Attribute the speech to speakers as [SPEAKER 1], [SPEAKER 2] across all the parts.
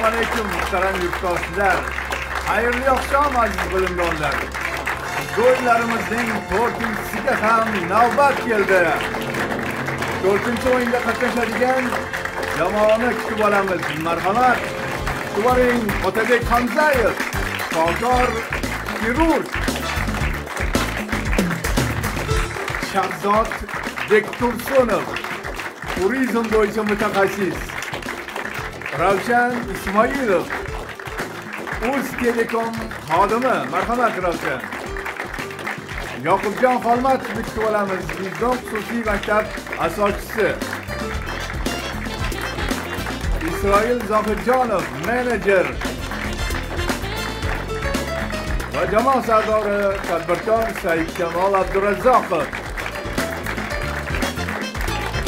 [SPEAKER 1] alaykum muhtaram yurtdoshlar. Xayrli oqshom aziz bilimdonlar. To'ylarimizning 4-siga ham navbat keldi. 4-o'yinda qatnashadigan jamoani kutib olamiz. Marhamat. Suvaring Otabek Hamzayev, shifokor xirurg. Shahzod Bektursunov, turizm bo'yicha mutaxassis. Ravshan Ismoilov, Uz Telekom xodimi. Marhamat Ravshan. Yoqubjon Xolmatovni kutib olamiz. Vijdon xususiy maktab asoschisi. Isroil Zohidjonov, menejer. Va jamoa sardori tadbirkor Saidkamol Abdurazzoqov.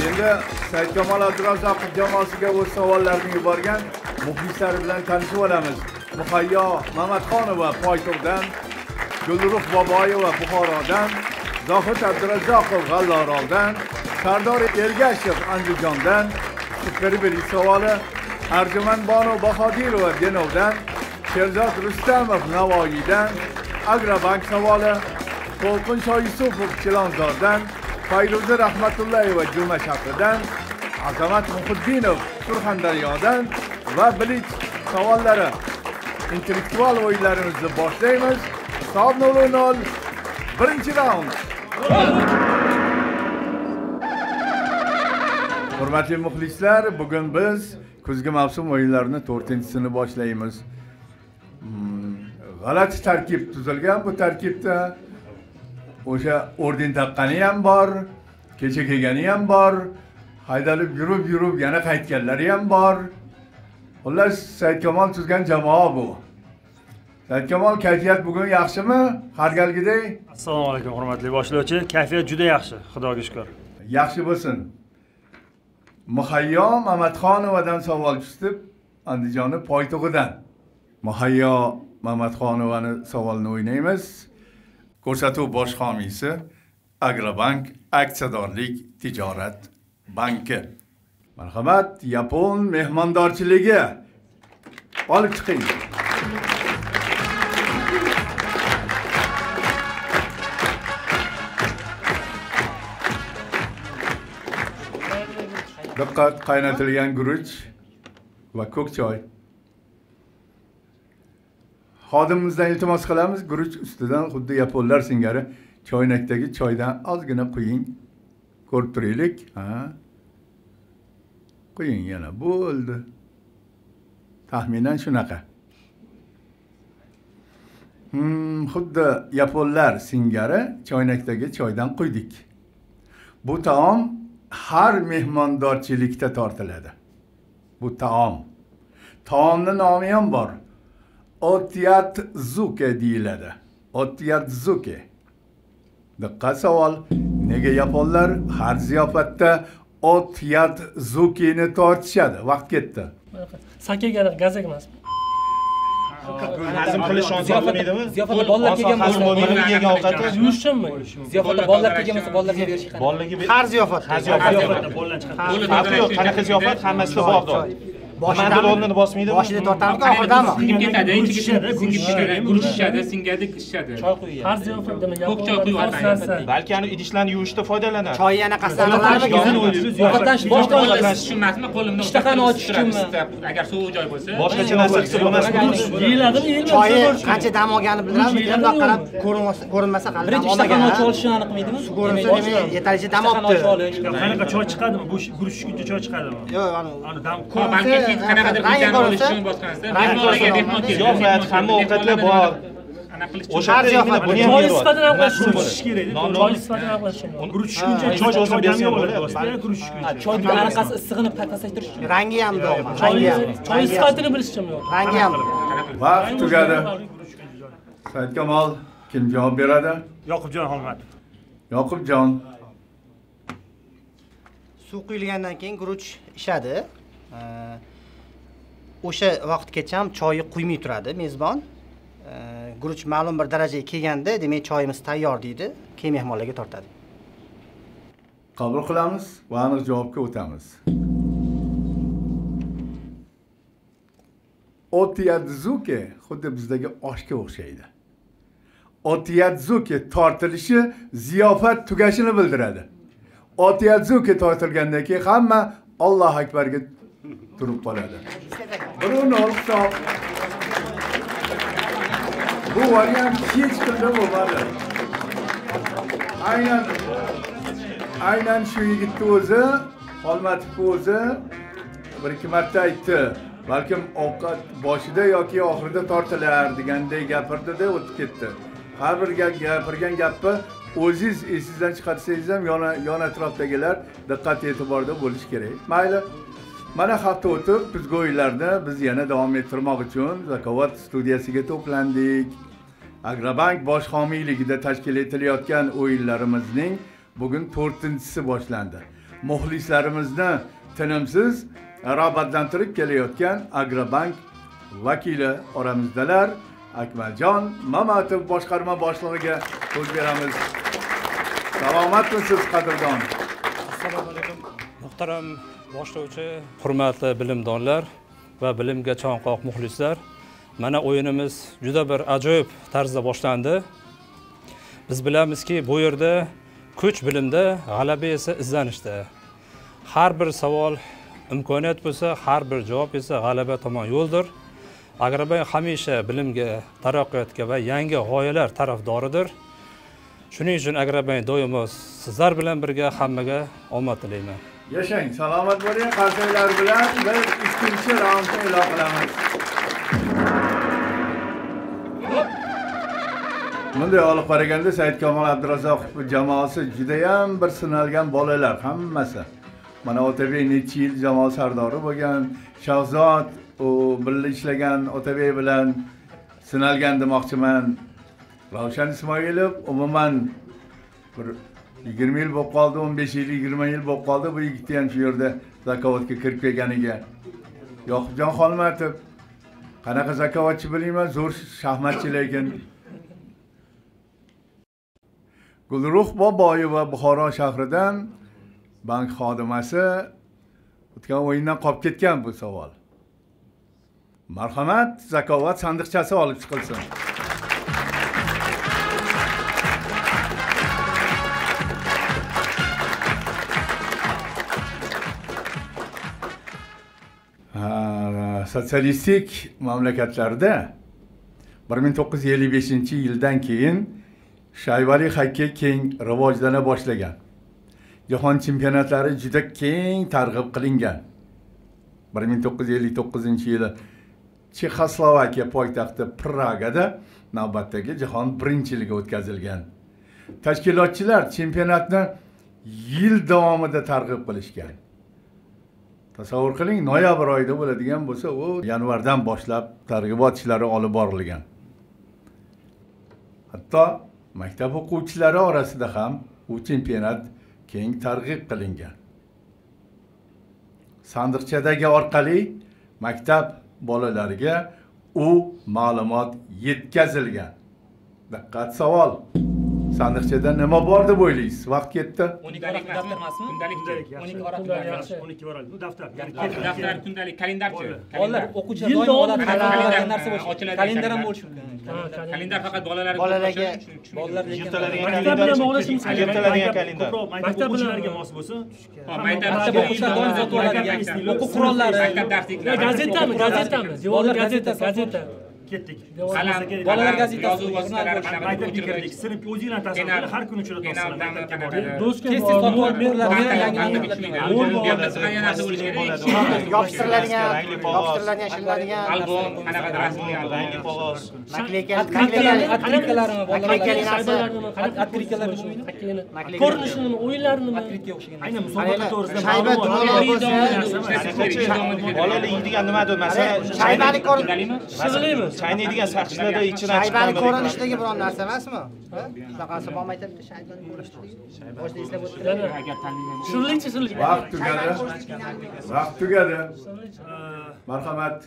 [SPEAKER 1] Endi Saidkamol Abdurazzoqov jamoasiga o'z savollarini yuborgan muxlislar bilan tanishib olamiz. Muhayyo Mamatxonova Poytoqdan, Gulruh Boboyeva Buxorodan, Zohid Abdurazzoqov G'alloroldan, Sardor Ergashev Andijondan, Superbiri savoli Arjuman Bonu Bahodirova Denovdan, Sherzod Rustamov Navoiydan, Agrobank savoli To'lqin Shoyisupov Chilonzordan, Fayruza Rahmatullayeva Jumashaqdan, Azamat Muhiddinov Surxondaryodan va Bilich savollari. Intellektual o'yinlarimizni boshlaymiz. Hisob 0-0. Birinchi raund. Hurmatli muxlislar, bugun biz kuzgi mavsum o'yinlarini 4-sini boshlaymiz. G'alati tarkib tuzilgan. Bu tarkibda o'sha orden taqqani ham bor, kecha kelgani ham bor, haydalib yurib yana qaytganlari ham bor. Xullas, Saidkamol tuzgan jamoa bu. Saidkamol, kayfiyat bugun yaxshimi? Har galgidek?
[SPEAKER 2] Assalomu alaykum hurmatli boshlovchi. Kayfiyat juda yaxshi, Xudoga shukr.
[SPEAKER 1] Yaxshi bo'lsin. Muhayyo Mamatxonovadan savol tutib, Andijonning Poytog'idan. Muhayyo Mamatxonovani savolini o'ynaymiz. Ko'rsatuv bosh homiysi Agrobank aksiyadorlik tijorat banki. Marhamat, Yapon mehmondorchiligi. Olib chiqing. Diqqat, qaynatilgan guruch va ko'k choy. Xodimimizdan iltimos qilamiz, guruch ustidan xuddi yaponlar singari choynakdagi choydan ozgina quying. Ko'rib turaylik. Quying yana. Bo'ldi. Taxminan shunaqa. Xuddi yaponlar singari choynakdagi choydan quydik. Bu taom har mehmondorchilikda tortiladi. Bu taom. Taomning nomi ham bor. Otyatzuke deyiladi. Otyatzuke. Diqqat savol. Nega yaponlar har ziyofatda Otyatzuke'ni tortishadi? Vaqt ketdi.
[SPEAKER 3] Sakega gazak emasmi?
[SPEAKER 2] Hazm qilish oson bo'lmaydimi?
[SPEAKER 3] Ziyofatda bolalar kelgan bo'lsa,
[SPEAKER 2] bolalar yegan ovqati
[SPEAKER 3] yurishmi? Ziyofatda bolalar kelgan bo'lsa, bolalarga berish qanday?
[SPEAKER 2] Bolalarga
[SPEAKER 4] har ziyofat.
[SPEAKER 2] Ziyofatda bolalar chiqadi. Yo'q, qanaqa ziyofat hammasi bor. Boshida rolni bosmaydi.
[SPEAKER 4] Boshida tortamiz, oxirdami?
[SPEAKER 5] Singib ketadi, guruch shishadi, singadi, qishadi.
[SPEAKER 3] Choy quyadi. Har ziyofatda
[SPEAKER 5] Ko'k choy quyadi.
[SPEAKER 2] Balki ani idishlarni yuvishda foydalanadi.
[SPEAKER 4] Choy yana qasam qilarmi?
[SPEAKER 3] Ziyofatdan boshqa
[SPEAKER 5] tushunmasmi? Qo'limda
[SPEAKER 3] ishtahani ochish uchunmi?
[SPEAKER 5] Agar sovuq joy bo'lsa,
[SPEAKER 2] Boshqacha narsa qilsa bo'lmasmi?
[SPEAKER 3] Yeyiladimi, yeyilmaydi.
[SPEAKER 4] Choyi qancha dam olganini bilamiz. Bundoq qarab ko'rinmasa hali dam
[SPEAKER 3] Birinchi ishtahani
[SPEAKER 4] olmagan.
[SPEAKER 3] ochish olishini aniqmaydimi?
[SPEAKER 4] Ko'rinsa demak yetarlicha dam olibdi.
[SPEAKER 2] Qanaqa choy chiqadimi? Bu guruch tushguncha choy chiqadimi?
[SPEAKER 4] Yo'q,
[SPEAKER 2] Ani dam
[SPEAKER 5] balki qanaqadir qilgan olish uchun boshqa narsa. Mehmonlarga mehmon keldi.
[SPEAKER 2] ziyofat, hamma ovqatlar bor. O'sha ziyofat buni ham
[SPEAKER 3] Choy
[SPEAKER 2] beradi.
[SPEAKER 3] sifatini aniqlash kerak. Choy sifatini aniqlash kerak.
[SPEAKER 2] Guruch tushguncha choy o'zim bersa bo'ladi. Guruch tushguncha.
[SPEAKER 3] Choyni anaqasi issig'ini pasayshtirish uchun.
[SPEAKER 4] rangi ham dog'ma. Rangi ham.
[SPEAKER 3] Choy sifatini bilish uchun yo'q.
[SPEAKER 4] Rangi ham.
[SPEAKER 1] Vaqt tugadi. Saidkamol kim javob beradi?
[SPEAKER 2] Yoqubjon Xolmatov.
[SPEAKER 1] Yoqubjon.
[SPEAKER 4] Suv quyilgandan keyin guruch ishadi. O'sha vaqtgacha ham choyi quymay turadi mezbon. Guruch ma'lum bir darajaga kelganda, demak choyimiz tayyor deydi, keyin mehmonlarga tortadi.
[SPEAKER 1] Qabul qilamiz va aniq javobga o'tamiz. Otiyadzuki xuddi bizdagi oshga o'xshaydi. Otiyadzuki tortilishi ziyofat tugashini bildiradi. Otiyadzuki tortilgandan keyin hamma Alloh akbarga turib qoladi. Bruno hisob. Bu variant hech qanday bo'lmadi. Aynan shu yigitni o'zi, Xolmatovning o'zi bir-ikki marta aytdi. Balkim ovqat boshida yoki oxirida tortilar degandek gapirdi-da o'tib ketdi. Har bir gapirgan gapni o'zingiz esingizdan chiqarsangiz ham yon atrofdagilar diqqat e'tiborda bo'lish kerak. Mayli. Mana hafta o'tib bizgi o'yinlarni biz yana davom ettirmoq uchun Zakovat studiyasiga to'plandik. Agrobank bosh homiyligida tashkil etilayotgan o'yinlarimizning bugun 4-si boshlandi. Muxlislarimizni tinimsiz rag'batlantirib kelayotgan Agrobank vakili oramizdalar. Akmaljon Mamatov boshqarma boshlig'iga so'z beramiz. Salomatmisiz qadrdon?
[SPEAKER 6] Assalomu alaykum. Muhtaram boshlovchi, hurmatli bilimdonlar va bilimga chanqoq muxlislar. Mana o'yinimiz juda bir ajoyib tarzda boshlandi. Biz bilamizki, bu yerda kuch bilimda, g'alaba esa izlanishda. Har bir savol imkoniyat bo'lsa, har bir javob esa g'alaba tomon yo'ldir. Agrobank hamisha bilimga, taraqqiyotga va yangi g'oyalar tarafdoridir. Shuning uchun Agrobank doimo sizlar bilan birga hammaga omad tilayman.
[SPEAKER 1] Yashang, salomat bo'ling. Qarsaklar bilan biz ikkinchi raundni e'lon qilamiz. Bunday olib qaraganda Saidkamol Abdurazzoqov jamoasi juda ham bir sinalgan bolalar hammasi. Mana Otabek necha yil jamoa sardori bo'lgan, Shahzod u birga ishlagan Otabek bilan sinalgan demoqchiman. Ravshan Ismoilov umuman bir 20 yil bo'lib qoldi, 15 yil, 20 yil bo'lib qoldi bu yigitni ham shu yerda Zakovatga kirib kelganiga. Yoqubjon Xolmatov qanaqa zakovatchi bilmayman, zo'r shaxmatchi lekin. Gulruh Boboyeva Buxoro shahridan bank xodimasi o'tgan o'yindan qolib ketgan bu savol. Marhamat, zakovat sandiqchasi olib chiqilsin. Sotsialistik mamlakatlarda 1955-yildan keyin shayvali xokkey keng rivojlana boshlagan. Jahon chempionatlari juda keng targ'ib qilingan. 1959-yili Chexoslovakiya poytaxti Pragada navbatdagi jahon birinchiligi o'tkazilgan. Tashkilotchilar chempionatni yil davomida targ'ib qilishgan. Tasavvur qiling, noyabr oyida bo'ladigan bo'lsa, u yanvardan boshlab targ'ibot ishlari olib borilgan. Hatto maktab o'quvchilari orasida ham u chempionat keng targ'ib qilingan. Sandiqchadagi orqali maktab bolalariga u ma'lumot yetkazilgan. Diqqat savol. Sandiqchada nima bor deb o'ylaysiz? Vaqt ketdi.
[SPEAKER 5] 12 daftar emasmi? Kundalik. 12 varaq.
[SPEAKER 3] 12 varaq. Bu daftar.
[SPEAKER 5] Daftar kundalik kalendarchi.
[SPEAKER 3] Bolalar o'quvchilar doim oladi. Kalendar narsa bo'lishi. Kalendar ham bo'lishi mumkin.
[SPEAKER 5] Kalendar faqat bolalarga
[SPEAKER 3] maktab bilan bog'lashimiz kerak.
[SPEAKER 2] Yirtiladigan kalendar.
[SPEAKER 3] Maktab o'quvchilariga mos bo'lsa,
[SPEAKER 5] maktab
[SPEAKER 3] o'quvchilar doim sotib oladigan o'quv qurollari,
[SPEAKER 5] maktab darsliklari.
[SPEAKER 3] gazetami? Devorlar gazeta. Ketdik.
[SPEAKER 2] Bolalar gazetasi,
[SPEAKER 5] jurnal
[SPEAKER 3] maktabga kirdik. Sinf o'zingizlar tasavvur har kuni uchun
[SPEAKER 2] tez sotib olib
[SPEAKER 4] yopishtiriladigan ishlanadigan
[SPEAKER 3] albom,
[SPEAKER 4] qanaqadir rasmiy
[SPEAKER 5] rangi
[SPEAKER 4] qog'oz,
[SPEAKER 3] nakleykalarimi, ko'rinishini, o'yinlarini, aynan musobaqa to'g'risida
[SPEAKER 2] bolalar yeydigan nimadir, masalan,
[SPEAKER 4] shaybani
[SPEAKER 3] shig'illaymiz.
[SPEAKER 2] chaynaydigan saqichlarda ichidan
[SPEAKER 4] shaybani ko'rinishdagi biron narsa emasmi? Shunaqasi bormi aytibdi, shaybani ko'rinishdagi. Boshda eslab o'tirgan.
[SPEAKER 3] Shirlik.
[SPEAKER 1] Vaqt tugadi. Marhamat.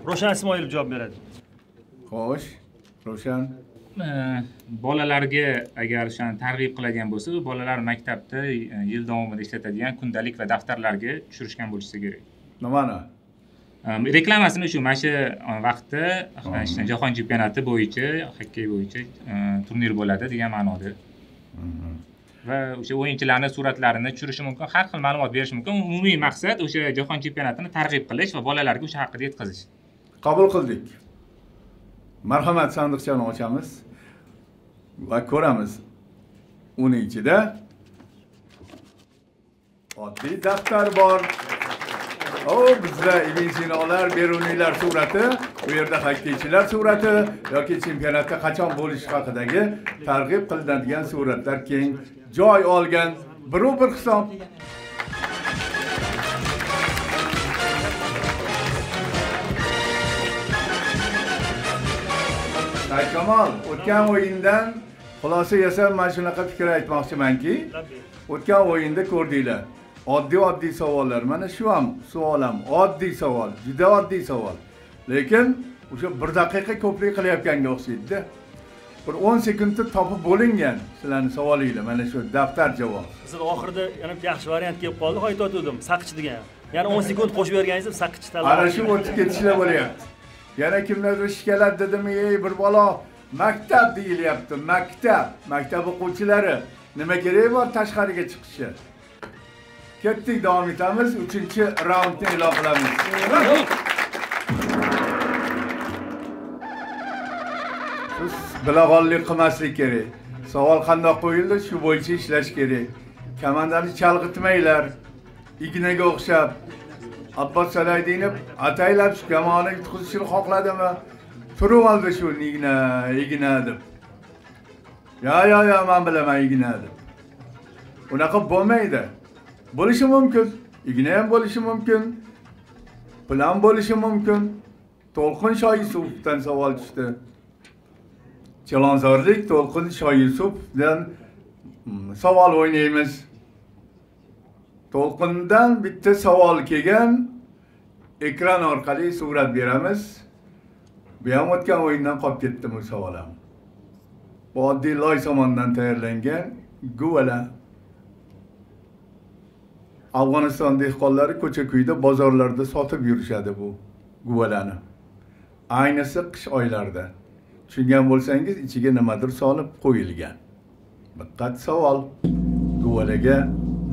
[SPEAKER 3] Ravshan Ismoilov javob beradi.
[SPEAKER 1] Xo'sh, Ravshan.
[SPEAKER 5] Bolalarga agar shuni targ'ib qiladigan bo'lsa, bolalar maktabda yil davomida ishlatadigan kundalik va daftarlarga tushirishgan bo'lsa kerak.
[SPEAKER 1] Nimani?
[SPEAKER 5] reklamasini shu mana shu vaqtda jahon chempionati bo'yicha xokkey bo'yicha turnir bo'ladi degan ma'noda. Va o'sha o'yinchilarning suratlarini tushirishi mumkin, har xil ma'lumot berish mumkin. Umumiy maqsad o'sha jahon chempionatini targ'ib qilish va bolalarga o'sha haqida yetkazish.
[SPEAKER 1] Qabul qildik. Marhamat, sandiqchani ochamiz va ko'ramiz. Uning ichida oddiy daftar bor. Bizda Ibn Beruniylar surati, bu yerda xokkeychilar surati yoki chempionatda qachon bo'lishi haqidagi targ'ib qilinadigan suratlar keng joy olgan. Bir hisob. Kamol, o'tgan o'yindan xulosa yasab mana shunaqa fikr aytmoqchimanki, o'tgan o'yinda ko'rdinglar. Oddiy savollar. Mana shu ham savolim oddiy savol, juda oddiy savol. Lekin o'sha 1 daqiqa ko'plik qilayotganga o'xshaydi-da. Bir 10 sekundda topib bo'lingan sizlarning savolinglar. Mana shu daftar javob.
[SPEAKER 2] Siz oxirida yana yaxshi variant kelib qoldi, hoy totuvdim, saqich degan. Yana 10 sekund qo'shib berganingiz saqich tanlab.
[SPEAKER 1] Ana shu o'tib ketishlar bo'lyapti. Yana kimlardir shikolat dedimi, bir bola maktab deyilyapti, maktab o'quvchilari. Nima kerak bor tashqariga chiqishi? Ketdik, davom etamiz. 3-raundni e'lon qilamiz. Siz bilag'onlik qilmaslik kerak. Savol qanday qo'yildi, shu bo'yicha ishlash kerak. Kamandani chalg'itmanglar. Ignaga o'xshab Abbos Salaydinov ataylab shu kamonni yutqizishni xohladimi? Turib oldi shu igna deb. Ya, men bilaman igna deb. Unaqa bo'lmaydi. Bo'lishi mumkin. Igna ham bo'lishi mumkin. Plan bo'lishi mumkin. To'lqin Shoyisovdan savol tushdi. Chilonzorlik To'lqin Shoyisovdan savol o'ynaymiz. To'lqindan bitta savol kelgan, ekran orqali surat beramiz. Bu ham o'tgan o'yindan qolib ketdi bu savol ham. Bu oddiy loy somondan tayyorlangan guvalar. Afg'oniston dehqonlari ko'cha-ko'yda, bozorlarda sotib yurishadi bu guvalarni. Ayniqsa qish oylarida. Tushungan bo'lsangiz, ichiga nimadir solib qo'yilgan. Diqqat savol. Guvalarga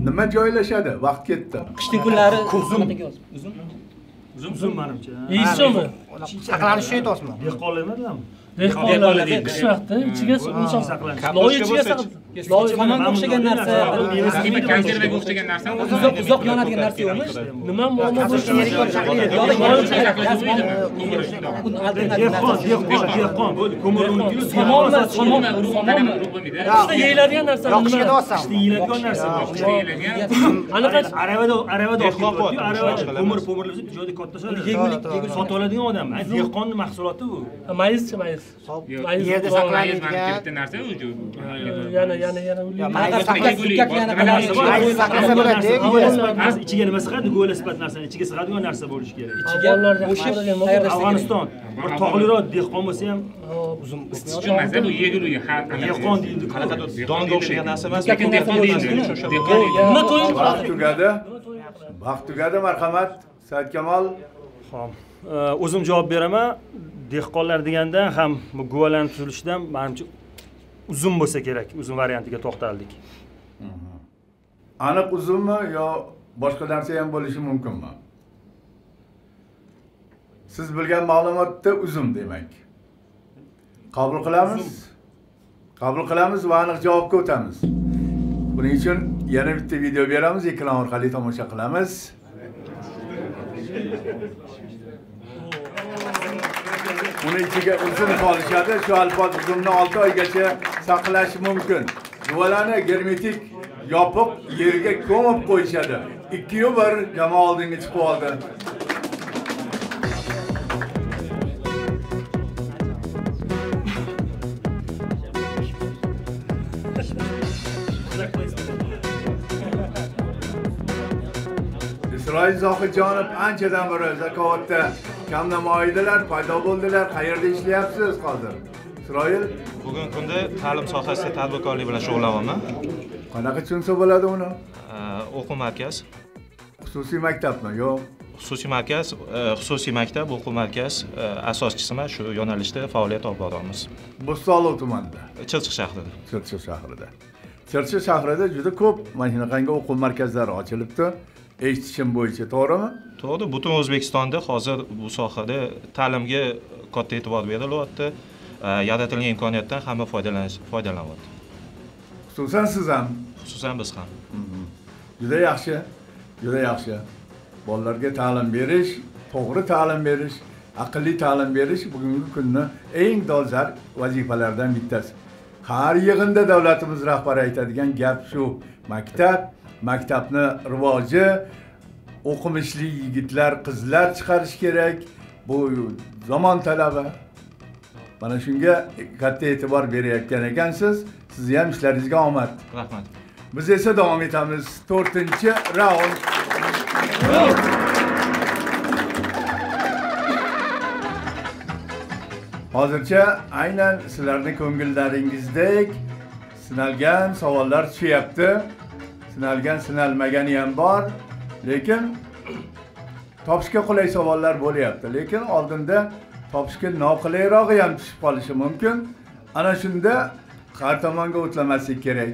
[SPEAKER 1] nima joylashadi? Vaqt ketdi.
[SPEAKER 3] Qishning kunlari
[SPEAKER 2] Uzun menimcha.
[SPEAKER 7] Yeyishmi?
[SPEAKER 4] Saqlanishi aytyapsizmi?
[SPEAKER 2] Dehqonlar nimalarmi?
[SPEAKER 7] Dehqonlar qish vaqti ichiga loy ichiga loy
[SPEAKER 3] somonga o'xshagan narsa,
[SPEAKER 5] konservaga o'xshagan narsa.
[SPEAKER 3] uzoq yonadigan narsa yo'qmi?
[SPEAKER 7] Nima muammo bo'lsa
[SPEAKER 2] Dehqon, bu ko'mirni
[SPEAKER 7] Qishda yeyiladigan narsa nima?
[SPEAKER 2] qishda yeyiladigan narsa.
[SPEAKER 7] Anaqa
[SPEAKER 2] Aravada ko'mirlar bir joyda katta sotib oladigan odam. Dehqonning mahsuloti bu.
[SPEAKER 7] Mayizchi, mayiz.
[SPEAKER 4] Yerda saqlanadigan
[SPEAKER 5] bitta narsa o'zi.
[SPEAKER 2] ichiga nima sig'adi? Go'la sifat narsani ichiga sig'adigan narsa bo'lishi kerak.
[SPEAKER 3] ichiga qo'shib tayyorlash
[SPEAKER 2] Afg'oniston bir tog'liroq dehqon bo'lsa ham
[SPEAKER 7] uzun
[SPEAKER 5] Tushunmasa bu yegulik
[SPEAKER 2] dehqon deydi.
[SPEAKER 6] Qanaqadir donga o'xshagan narsa emas.
[SPEAKER 7] nima qo'yib
[SPEAKER 1] Vaqt tugadi, marhamat. Saidkamol.
[SPEAKER 2] Xo'p, o'zim javob beraman. Dehqonlar deganda ham bu guvalarning tuzilishidan menimcha uzun bo'lsa kerak, uzun variantiga to'xtaldik.
[SPEAKER 1] Aniq uzunmi yo boshqa narsa ham bo'lishi mumkinmi? Siz bilgan ma'lumotda uzun demak. Qabul qilamiz. Qabul qilamiz va aniq javobga o'tamiz. Buning uchun yana bitta video beramiz, ekran orqali tomosha qilamiz. Uni ichiga uzun solishadi. Shu alfot uzunni 6 oygacha saqlash mumkin. Guvalarni germetik yopiq yerga ko'mib qo'yishadi. 2-1 jamoa oldinga chiqib oldi. Isroil Zohidjonov anchadan beri Zakovatda kamnamoyidilar, paydo bo'ldilar. Qayerda ishlayapsiz hozir? Isroil
[SPEAKER 8] bugungi kunda ta'lim sohasida tadbirkorlik bilan shug'ullanaman.
[SPEAKER 1] Qanaqa tushunsa bo'ladi uni?
[SPEAKER 8] O'quv markaz.
[SPEAKER 1] Xususiy maktabmi? Yo'q.
[SPEAKER 8] xususiy maktab, o'quv markaz asoschisiman, shu yo'nalishda faoliyat olib boramiz.
[SPEAKER 1] Bo'stonliq tumanida,
[SPEAKER 8] Chirchiq shahrida.
[SPEAKER 1] Chirchiq shahrida juda ko'p mana shunaqangi o'quv markazlari ochilibdi. Eshitishim bo'yicha, to'g'rimi?
[SPEAKER 8] To'g'ri, butun O'zbekistonda hozir bu sohada ta'limga katta e'tibor berilyapti. Yaratilgan imkoniyatdan hamma foydalanyapti.
[SPEAKER 1] Xususan siz ham.
[SPEAKER 8] Xususan biz ham.
[SPEAKER 1] Juda yaxshi, juda yaxshi. Bolalarga ta'lim berish, to'g'ri ta'lim berish, aqlli ta'lim berish bugungi kunning eng dolzarb vazifalaridan bittasi. Har yig'inda davlatimiz rahbari aytadigan gap shu. Maktabni rivoji, o'qimishli yigitlar, qizlar chiqarish kerak. Bu zamon talabi. Mana shunga katta e'tibor berayotgan ekansiz. Sizni ham ishlaringizga omad.
[SPEAKER 8] Rahmat.
[SPEAKER 1] Biz esa davom etamiz. 4-raund. Hozircha aynan sizlarning ko'ngillaringizdek sinalgan savollar tushyapti. Sinalmagani ham bor, lekin topishga qulay savollar bo'lyapti. Lekin oldinda topishga noqulayroq ham tushib qolishi mumkin. Ana shunda har tomonga o'tlamaslik kerak.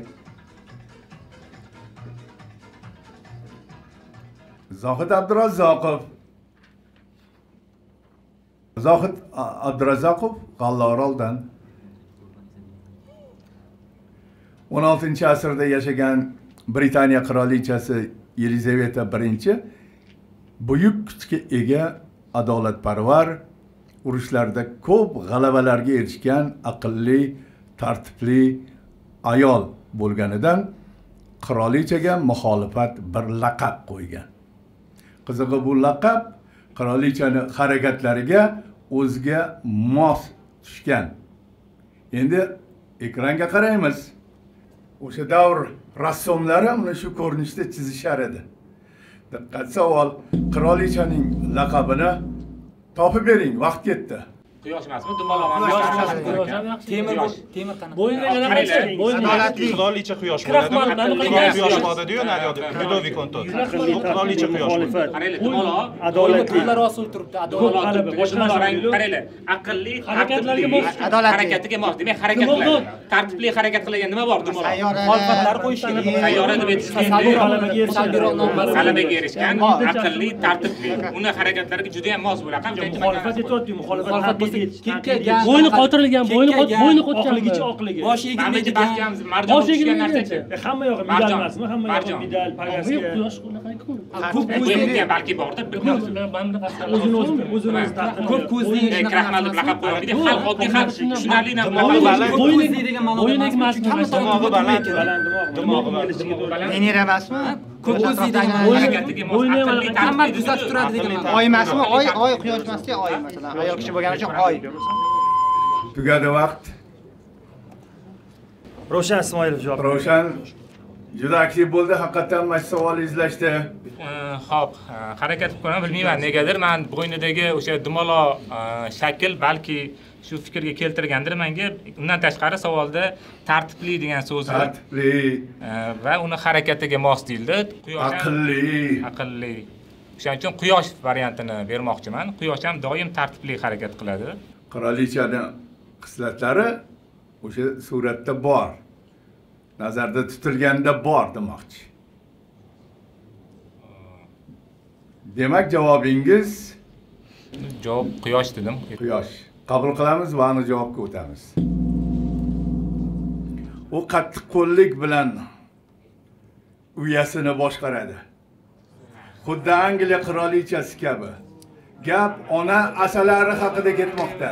[SPEAKER 1] Zohid Abdurazzoqov G'alloroldan 16-asrda yashagan Britaniya qirolichasi Yelizaveta I buyuk kuchga ega, adolatparvar, urushlarda ko'p g'alabalarga erishgan aqlli, tartibli ayol bo'lganidan qirolichaga muxolifat bir laqab qo'ygan. Qizig'i bu laqab qirolichani harakatlariga o'ziga mos tushgan. Endi ekranga qaraymiz. O'sha davr rassomlari uni shu ko'rinishda chizishar edi. Diqqat savol, qirolichaning laqabini topib bering, vaqt ketdi.
[SPEAKER 5] Quyosh emasmi? Dumaloq.
[SPEAKER 3] Temir qani?
[SPEAKER 7] Bo'yinga qarachi?
[SPEAKER 3] Adolatli.
[SPEAKER 8] Qirolicha quyosh bo'ladi. Quyosh bo'ladi, naryoqda. Ludovik XIV. Bu qirolicha quyosh bo'ladi.
[SPEAKER 5] Qaranglar, dumaloq.
[SPEAKER 7] Adolatli.
[SPEAKER 3] Qo'llar osil turibdi. Adolatli.
[SPEAKER 5] Boshqa rang qaranglar. Aqlli,
[SPEAKER 7] Harakatlarga mos.
[SPEAKER 5] harakatiga mos. Demak, harakat qiladi. Tartibli harakat qilgan nima bor dumaloq?
[SPEAKER 3] Muxolifatlar qo'yish kerak.
[SPEAKER 5] Sayyora deb aytishgan. G'alabaga erishgan, aqlli, tartibli. Uni harakatlariga juda ham mos bo'ladi.
[SPEAKER 7] Muxolifat etyapti, muxolifat
[SPEAKER 3] Bo'yni
[SPEAKER 7] qotirilgan, bo'yni qotganligicha oqligi.
[SPEAKER 3] Bosh egilgan.
[SPEAKER 5] Marjon tushgan narsachi.
[SPEAKER 7] Hamma yog'i medal emasmi? Hamma yog'i medal, pagaska. Quyosh qanaqa
[SPEAKER 3] Ko'p ko'zli
[SPEAKER 5] balki bordir, bilmayman.
[SPEAKER 7] o'zini
[SPEAKER 3] ko'p ko'zli
[SPEAKER 5] Rahmat deb laqab qo'yadi. Xalq oddiy xalq tushunarli
[SPEAKER 3] ko'zli degan ma'no.
[SPEAKER 7] bo'yni emasmi?
[SPEAKER 8] Dimog'i baland. Dimog'i baland.
[SPEAKER 4] Menira emasmi?
[SPEAKER 3] Ko'p ko'zli degan
[SPEAKER 5] harakatiga mos.
[SPEAKER 3] hamma kuzatib turadi degan ma'no.
[SPEAKER 4] Oy emasmi? Oy quyosh emasdi, oy masalan. Ayol kishi bo'lgani uchun oy.
[SPEAKER 1] Tugadi vaqt.
[SPEAKER 2] Ravshan Ismoilov javob.
[SPEAKER 1] Ravshan juda aktiv bo'ldi, haqiqatan mana shu savol izlashdi.
[SPEAKER 5] Xo'p, harakat qilib ko'raman, bilmayman negadir. Men bo'ynidagi o'sha dumaloq shakl balki shu fikrga keltirgandir menga. Undan tashqari savolda tartibli degan so'z
[SPEAKER 1] Tartibli,
[SPEAKER 5] va uni harakatiga mos deyildi. Aqlli. Shuning uchun quyosh variantini bermoqchiman. Quyosh ham doim tartibli harakat qiladi.
[SPEAKER 1] qirolichaning xislatlari o'sha suratda bor. Nazarda tutilganda bor demoqchi. Demak, javobingiz
[SPEAKER 5] Javob quyosh dedim.
[SPEAKER 1] quyosh. Qabul qilamiz va uni javobga o'tamiz. U qattiqqo'llik bilan uyasini boshqaradi. Xuddi Angliya qirolichasi kabi. Gap ona asalari haqida ketmoqda.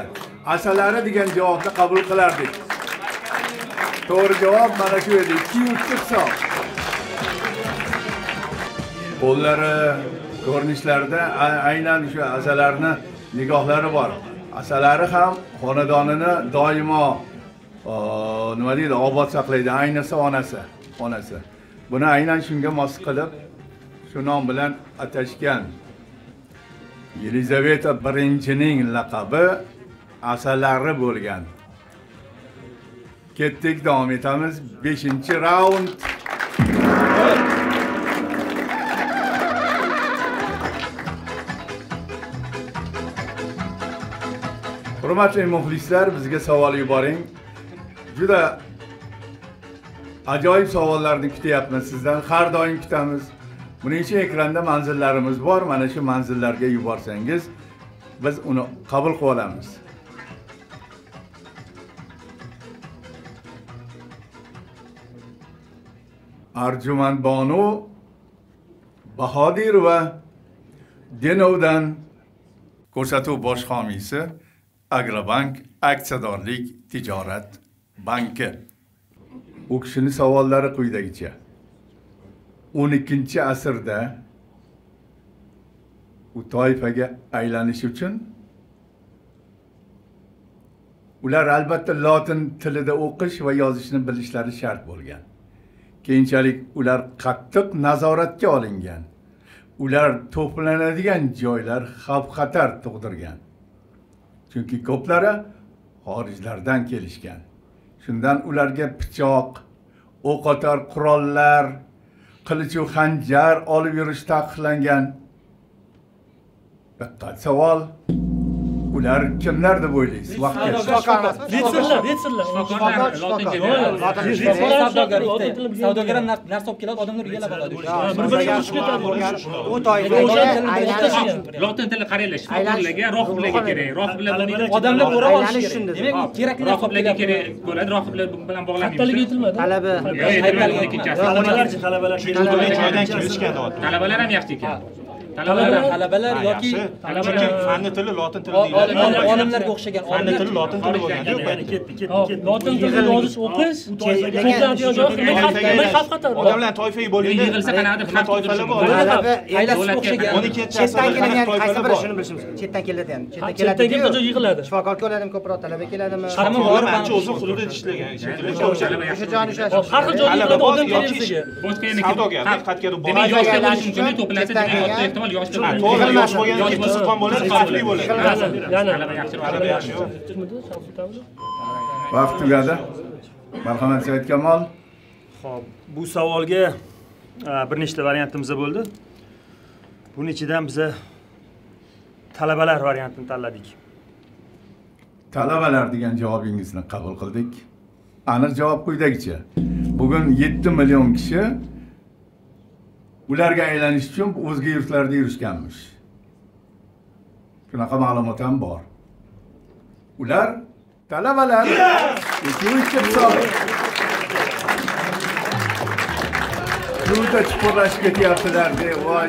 [SPEAKER 1] Asalari degan javobni qabul qilardik. To'g'ri javob mana shu edi. 2-3 hisob. Qo'llari, ko'rinishlarida aynan shu asalarni nigohlari bor. Asalari ham xonadonini doimo nima deydi, obod saqlaydi, ayniqsa onasi. Buni aynan shunga mos qilib shu nom bilan atashgan. Yelizaveta I-ning laqabi asalari bo'lgan. Ketdik, davom etamiz. 5-raund. Hurmatli muxlislar, bizga savol yuboring. Juda ajoyib savollarni kutyapmiz sizdan. Har doim kutamiz. Buning uchun ekranda manzillarimiz bor. Mana shu manzillarga yuborsangiz, biz uni qabul qilib olamiz. Arjuman Bonu Bahodirova Denovdan ko'rsatuv bosh homiysi Agrobank aksiyadorlik tijorat banki. U kishining savollari quyidagicha. 12-asrda u toifaga aylanish uchun ular albatta lotin tilida o'qish va yozishni bilishlari shart bo'lgan. Keyinchalik ular qattiq nazoratga olingan. Ular to'planadigan joylar xavf-xatar tug'dirgan. Chunki ko'plari xorijlardan kelishgan. Shundan ularga pichoq, o'qotar qurollar, qilich va xanjar olib yurish taqiqlangan. Diqqat savol. Ular kimlar deb o'ylaysiz? Vaqtga.
[SPEAKER 7] Ritsarlar.
[SPEAKER 3] Savdogar ham narsa olib keladi, odamlar uyalab oladi.
[SPEAKER 7] Bir-biriga urushga ketadi.
[SPEAKER 4] U toifaga aylanish
[SPEAKER 5] lotin tili qaranglar, shifokorlarga rohiblarga kerak. Rohiblar
[SPEAKER 3] Odamlar o'rab olishi kerak. Demak, kerakli narsa olib
[SPEAKER 5] rohiblarga
[SPEAKER 3] keladi.
[SPEAKER 5] kerak bo'ladi. Rohiblar bilan bog'lanmaymiz.
[SPEAKER 7] Xataligi yetilmadi.
[SPEAKER 2] Talabalar
[SPEAKER 8] joydan kelishgan dot.
[SPEAKER 5] Talabalar ham yaxshi ekan.
[SPEAKER 3] Talabalar yoki
[SPEAKER 8] chunki fanni tili lotin tili deyiladi.
[SPEAKER 3] olimlarga o'xshagan
[SPEAKER 8] Fanni tili lotin tili bo'lganda
[SPEAKER 7] Lotin tilida yozish o'qish, ko'plab yozish, xavf-xatar.
[SPEAKER 8] odamlar toifaga bo'linadi.
[SPEAKER 5] Yig'ilsa qanaqadir xalq
[SPEAKER 8] toifalar bor.
[SPEAKER 3] aylasiz o'xshagan
[SPEAKER 4] chetdan kelgan qaysi
[SPEAKER 8] toifalar
[SPEAKER 4] biri
[SPEAKER 8] bor.
[SPEAKER 4] shuni bilishimiz. Chetdan keladi ham.
[SPEAKER 7] Chetdan kelsa yig'iladi.
[SPEAKER 4] Shifokor keladimi, ko'proq talaba keladimi?
[SPEAKER 3] Hamma
[SPEAKER 8] Bor,
[SPEAKER 3] bor.
[SPEAKER 8] ancha o'zi hududida ishlagan shekilli.
[SPEAKER 4] O'sha joyni ushlash.
[SPEAKER 7] Har xil joyda yig'iladi odam kelasiga.
[SPEAKER 5] boshqa yana
[SPEAKER 8] Savdogar, haqiqatga
[SPEAKER 5] demak yoshlar bo'lishi mumkin, to'plansa demak ehtimol yoshlar
[SPEAKER 8] to'g'ri yosh bo'lgan keyin siqqon bo'ladi, xavfli bo'ladi.
[SPEAKER 7] Yana
[SPEAKER 8] Talaba yaxshiroq.
[SPEAKER 1] Vaqt tugadi. Marhamat Said Kamol.
[SPEAKER 2] Xo'p, bu savolga bir nechta variantimiz bo'ldi. Buning ichidan biz talabalar variantini tanladik.
[SPEAKER 1] Talabalar degan javobingizni qabul qildik. Aniq javob quyidagicha. Bugun 7 million kishi ularga aylanish uchun o'zga yurtlarda yurishganmish. Shunaqa ma'lumot ham bor. Ular talabalar. Ikkinchi hisob. Juda chuqurlashib ketyaptilar deb voy.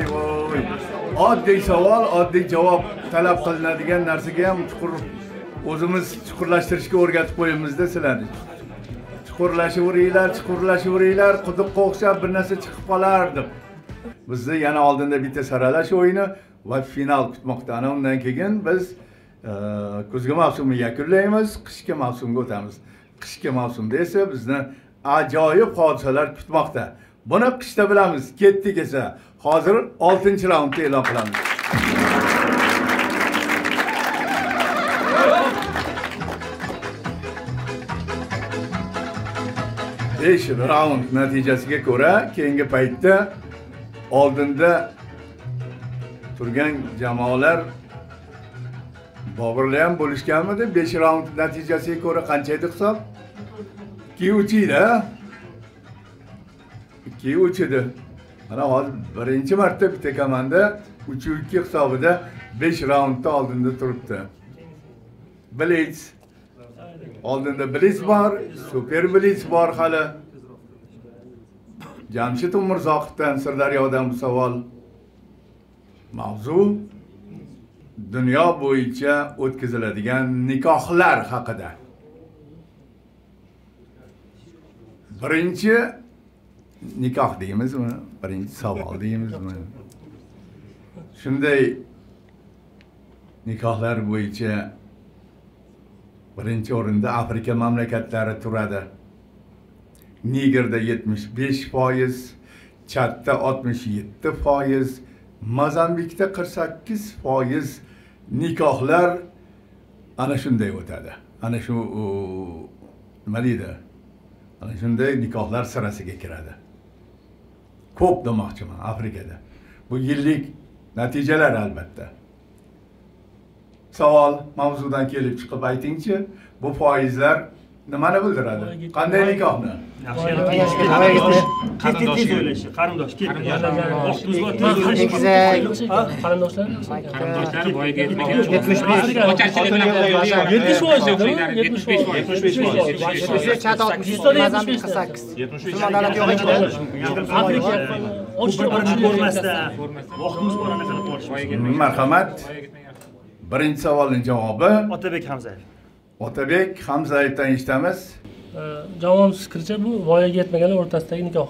[SPEAKER 1] Oddiy savol, oddiy javob talab qilinadigan narsaga ham o'zimiz chuqurlashtirishga o'rgatib qo'yimizda sizlarni. Chuqurlashaveringlar, quduqqa o'xshab bir narsa chiqib qolar deb. Bizni yana oldinda bitta saralash o'yini va final kutmoqda. Ana undan keyin biz kuzgi mavsumni yakunlaymiz, qishki mavsumga o'tamiz. Qishki mavsumda esa bizni ajoyib hodisalar kutmoqda. Buni qishda bilamiz. Ketdik esa hozir 6-raundni e'lon qilamiz. 5 raund natijasiga ko'ra keyingi paytda oldinda turgan jamoalar Boburlar ham bo'lishganmidi? 5 raund natijasiga ko'ra qancha edi hisob? 2-3 edi. 2-3 edi. Mana hozir birinchi marta bitta komanda 3-2 hisobida 5 raundda oldinda turibdi. Blitz. Oldinda Blitz bor, Super Blitz bor hali. Jamshid Umurzoqovdan Sirdaryodan bu savol. Mavzu dunyo bo'yicha o'tkaziladigan nikohlar haqida. Birinchi nikoh deymizmi? Birinchi savol deymizmi? Shunday nikohlar bo'yicha birinchi o'rinda Afrika mamlakatlari turadi. Nigerda 75%, Chadda 67%, Mozambikda 48% nikohlar ana shunday o'tadi. Ana shu nima deydi? Ana shunday nikohlar sirasiga kiradi. Ko'p demoqchiman Afrikada. Bu yillik natijalar albatta. savol mavzudan kelib chiqib aytingchi, bu foizlar nimani bildiradi? Qanday nikohni?
[SPEAKER 2] Qarindosh o'ylashi, qarindosh ketdi.
[SPEAKER 7] Qarindoshlar
[SPEAKER 5] voyaga yetmagan
[SPEAKER 2] 75
[SPEAKER 1] Marhamat. Birinchi savolning javobi
[SPEAKER 2] Otabek Hamzayev.
[SPEAKER 1] Otabek Hamzayevdan eshitamiz.
[SPEAKER 7] javobimiz fikricha bu voyaga yetmaganlar o'rtasidagi nikoh.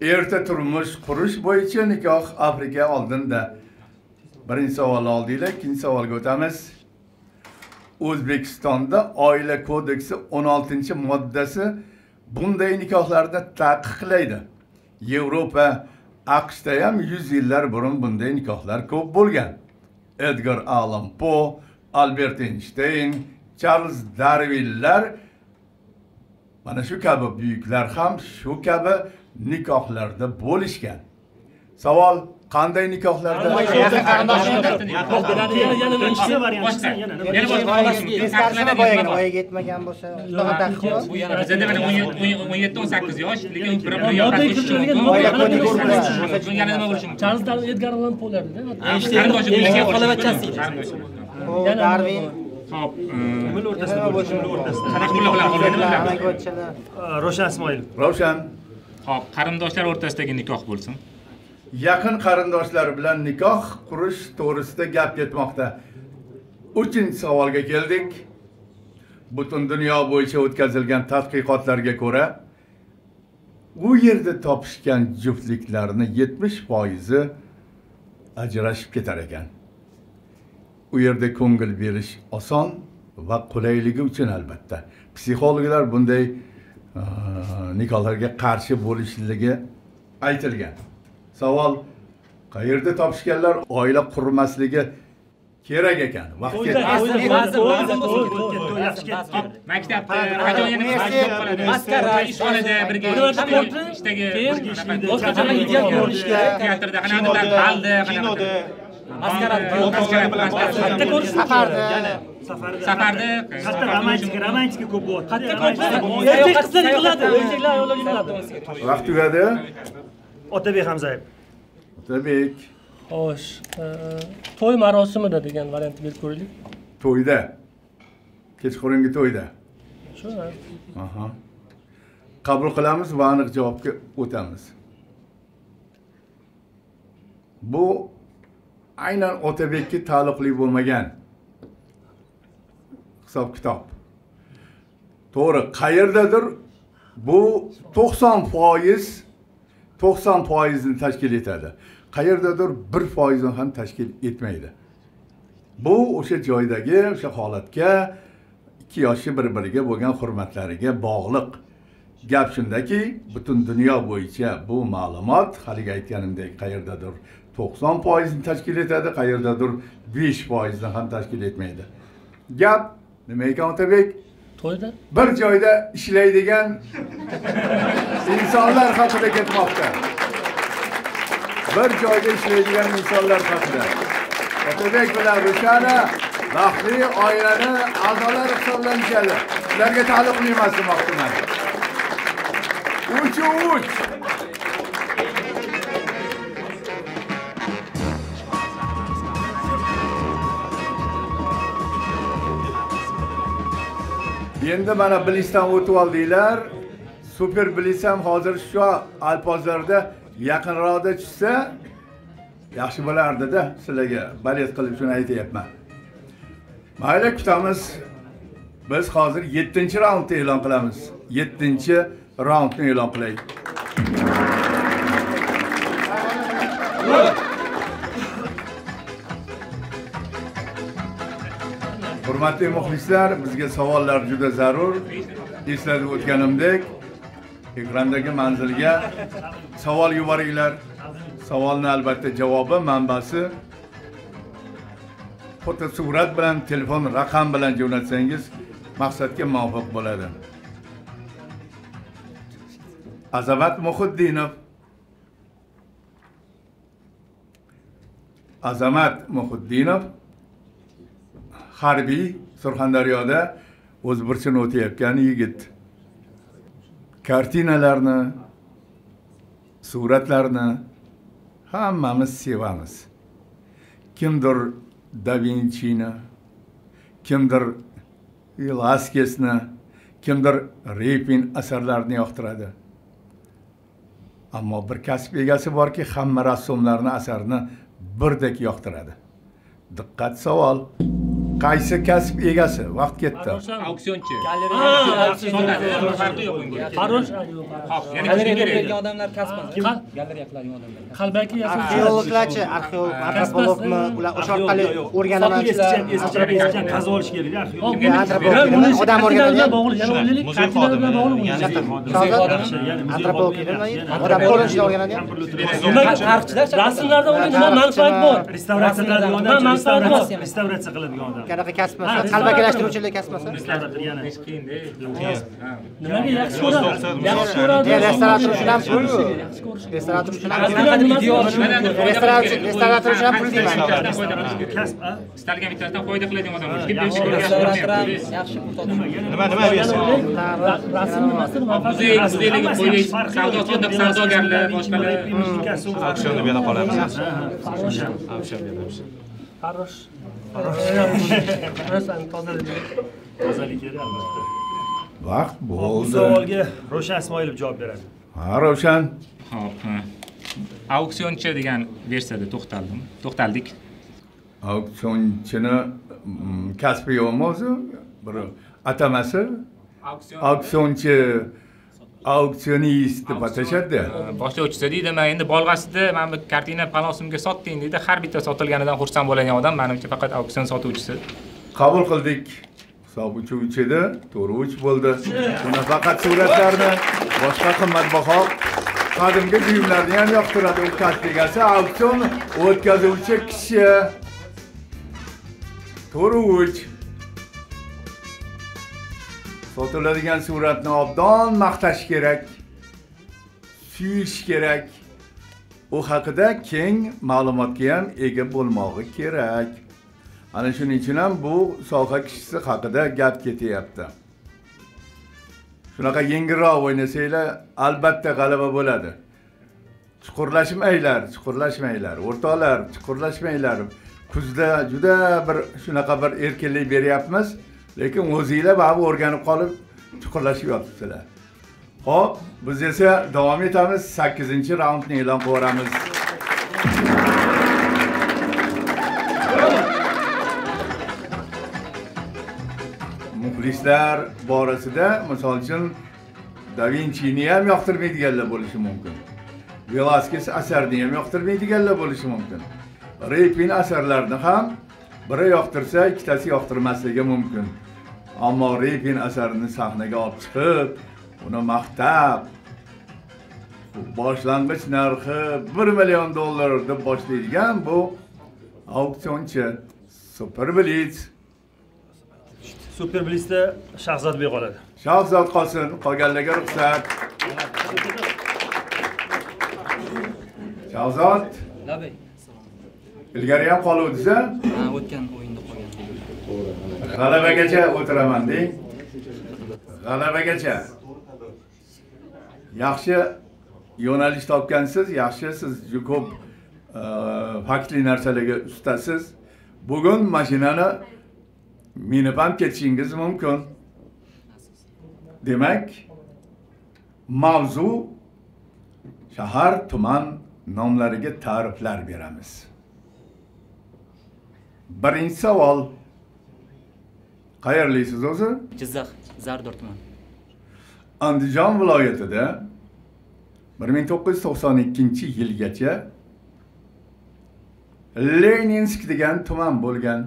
[SPEAKER 1] Erta turmush qurish bo'yicha nikoh Afrika oldinda. Birinchi savolni oldinglar, ikkinchi savolga o'tamiz. O'zbekistonda Oila kodeksi 16-moddasi bunday nikohlarni taqiqlaydi. Yevropa, AQShda ham 100 yillar burun bunday nikohlar ko'p bo'lgan. Edgar Allan Poe, Albert Einstein, Charles Darwinlar mana shu kabi buyuklar ham shu kabi nikohlarda bo'lishgan. Savol qanday nikohlarda?
[SPEAKER 4] Voyaga yetmagan bo'lsa,
[SPEAKER 5] bu yana bizda mana 17-18 yosh, lekin bir yana nima bo'lishi mumkin?
[SPEAKER 7] Charles Darwin, Edgar Allan Poe'larda.
[SPEAKER 5] Qarindoshi
[SPEAKER 4] Darwin
[SPEAKER 2] Roshan Ismoilov.
[SPEAKER 1] Ravshan.
[SPEAKER 5] Xo'p, qarindoshlar o'rtasidagi nikoh bo'lsin.
[SPEAKER 1] Yaqin qarindoshlar bilan nikoh qurish to'g'risida gap ketmoqda. 3-savolga keldik. Butun dunyo bo'yicha o'tkazilgan tadqiqotlarga ko'ra, u yerda topishgan juftliklarning 70% ajrashib ketar ekan. U yerda ko'ngil berish oson va qulayligi uchun albatta. Psixologlar bunday nikohlarga qarshi bo'lishligi aytilgan. Savol: qayerda topishganlar oila qurmasligi kerak ekan? Vaqt ketdi.
[SPEAKER 5] Maktabda, qachon maskara ishxonada birga ishdagi teatrda qanaqadir balda, qanaqadir maskara safarda
[SPEAKER 2] romantika ko'p bo'ladi.
[SPEAKER 7] Erkak qizlar yig'iladi, erkaklar ayollar yig'iladi.
[SPEAKER 1] Vaqt tugadi.
[SPEAKER 2] Otabek Hamzayev.
[SPEAKER 1] Otabek.
[SPEAKER 7] Xo'sh, to'y marosimida degan variantni berib ko'raylik.
[SPEAKER 1] To'yda. Kechqurungi to'yda.
[SPEAKER 7] Shu.
[SPEAKER 1] Aha. Qabul qilamiz va aniq javobga o'tamiz. Bu aynan Otabekka taalluqli bo'lmagan hisob-kitob. To'g'ri, qayerdadir bu 90% ni tashkil etadi. Qayerdadir 1% ni ham tashkil etmaydi. Bu o'sha joydagi, o'sha holatga, ikki yoshi bir-biriga bo'lgan hurmatlariga bog'liq. Gap shundaki, butun dunyo bo'yicha bu ma'lumot haliga aytganimdek qayerdadir 90% ni tashkil etadi, qayerdadir 5% ni ham tashkil etmaydi. Gap nima ekan Otabek?
[SPEAKER 7] To'yda
[SPEAKER 1] Bir joyda ishlaydigan insonlar haqida ketmoqda. Bir joyda ishlaydigan insonlar haqida. Otabek bilan Rushana baxtli oilani a'zolari hisoblanishadi. Ularga taalluqli emas demoqchiman. 3-3. Endi mana bilishdan o'tib oldinglar. Super bilsam hozir shu alpozlarda yaqinroqda tushsa yaxshi bo'lardi-da, sizlarga balet qilib shuni aytayapman. Mayli, kutamiz. Biz hozir 7-raundni e'lon qilamiz. 7-raundni e'lon qilaylik. Hurmatli muxlislar, bizga savollar juda zarur. Eslatib o'tganimdek, ekrandagi manzilga savol yuboringlar. Savolni albatta javobi, manbasi fotosurat bilan, telefon raqam bilan jo'natsangiz maqsadga muvofiq bo'ladi. Azamat Muhiddinov. harbiy Surxondaryoda o'z burchini o'tayotgan yigit. Kartinalarni, suratlarni hammamiz sevamiz. Kimdir Da Vinchini, kimdir Velázquezni, kimdir Repin asarlarini yoqtiradi. Ammo bir kasb egasi borki, hamma rassomlarning asarini birdek yoqtiradi. Diqqat savol. Qaysi kasb egasi? Vaqt ketdi.
[SPEAKER 5] Auksionchi.
[SPEAKER 3] Farqi
[SPEAKER 5] yo'q bunga.
[SPEAKER 3] Farosh.
[SPEAKER 5] Ya'ni
[SPEAKER 3] Galeriyaga kelgan odamlar kasb. Galeriya qiladigan odamlar. Qalbaki
[SPEAKER 4] Arxeologlarchi, antropologmi, ular o'sha orqali o'rganaman.
[SPEAKER 2] Qazo olish kerak,
[SPEAKER 4] Antropolog odam o'rganadi.
[SPEAKER 8] Muzey xodimi,
[SPEAKER 4] Antropolog odam ko'rinishida o'rganadi.
[SPEAKER 3] tarixchilar rasmlarda unda nima manfaat bor?
[SPEAKER 2] Restavratsiya qiladigan odam, restavratsiya qiladigan odam.
[SPEAKER 4] Qanaqa kasb emas, qalbakilashtiruvchilik kasb emas.
[SPEAKER 5] Ish qiyin-da.
[SPEAKER 3] Nimaga yaxshi ko'radi? Yaxshi ko'radi.
[SPEAKER 4] Restorator uchun ham pul. Restorator uchun ham restorator uchun ham pul deyman.
[SPEAKER 2] Kasb,
[SPEAKER 5] Istalgan bittasidan foyda qiladigan odam bo'lsa,
[SPEAKER 3] Yaxshi
[SPEAKER 8] Nima bersin?
[SPEAKER 3] rasm nimasini manfaat
[SPEAKER 5] muzeylarga qo'yish, savdogarlar, boshqalar
[SPEAKER 8] Auksionni bera qolamiz.
[SPEAKER 3] Farosh.
[SPEAKER 2] tozalik kerak albatta.
[SPEAKER 1] Vaqt
[SPEAKER 2] Bu
[SPEAKER 1] bo'ldi.
[SPEAKER 2] savolga Ro'shan Ismoilov javob beradi.
[SPEAKER 1] Ha, Ravshan.
[SPEAKER 5] Xo'p. Auksionchi degan versiyada to'xtaldik.
[SPEAKER 1] Auksionchini kasbi yo'qmi o'zi? Bir atamasi auksionchi, auksionist deb atashadi.
[SPEAKER 5] Boshlovchisi deydi, men endi bolg'asida mana bu kartina panosimga sotding deydi. Har bitta sotilganidan xursand bo'ladigan odam menimcha faqat auksion sotuvchisi.
[SPEAKER 1] Qabul qildik. Hisob uchuvchi edi, to'g'ri uch bo'ldi. Buni faqat suratlarni, boshqa qimmatbaho qadimgi buyumlarni ham yoqtiradi. U kasb egasi auksion o'tkazuvchi kishi. To'g'ri uch. Sotiladigan suratni obdon maqtash kerak. Suyish kerak. U haqida keng ma'lumotga ham ega bo'lmog'i kerak. Ana shuning uchun ham bu soha kishisi haqida gap ketyapti. Shunaqa yengilroq o'ynasanglar, albatta g'alaba bo'ladi. Chuqurlashmanglar, o'rtoqlar, chuqurlashmanglar. Kuzda juda bir shunaqa bir erkinlik beryapmiz, lekin o'zingizlar baribir o'rganib qolib chuqurlashib yotibsizlar. Xo'p, biz esa davom etamiz. 8-raundni e'lon qilamiz. Muxlislar borasida, misol uchun Da Vinchini ham yoqtirmaydiganlar bo'lishi mumkin. Velázquez asarini ham yoqtirmaydiganlar bo'lishi mumkin. Repin asarlarini ham biri yoqtirsa, ikkitasi yoqtirmasligi mumkin. Ammo Repin asarini sahnaga olib chiqib, uni maqtab, boshlang'ich narxi $1 million deb boshlaydigan bu auksionchi. Super Blitz.
[SPEAKER 2] Super Blitzda Shahzodbek qoladi.
[SPEAKER 1] Shahzod qolsin, qolganlarga ruxsat. Shahzod.
[SPEAKER 3] Labay.
[SPEAKER 1] Ilgari ham qoluvdingiz-a?
[SPEAKER 3] Ha, o'tgan o'yinda qolgan.
[SPEAKER 1] G'alabagacha o'tiraman deng. G'alabagacha. Yaxshi yo'nalish topgansiz, yaxshi siz juda ko'p faktli narsalarga ustasiz. Bugun mashinani minib ham ketishingiz mumkin. Demak, mavzu shahar, tuman nomlariga ta'riflar beramiz. Birinchi savol. Qayerlisiz o'zi?
[SPEAKER 3] Jizzax, Zardor tuman.
[SPEAKER 1] Andijon viloyatida 1992-yilgacha Leninsk degan tuman bo'lgan.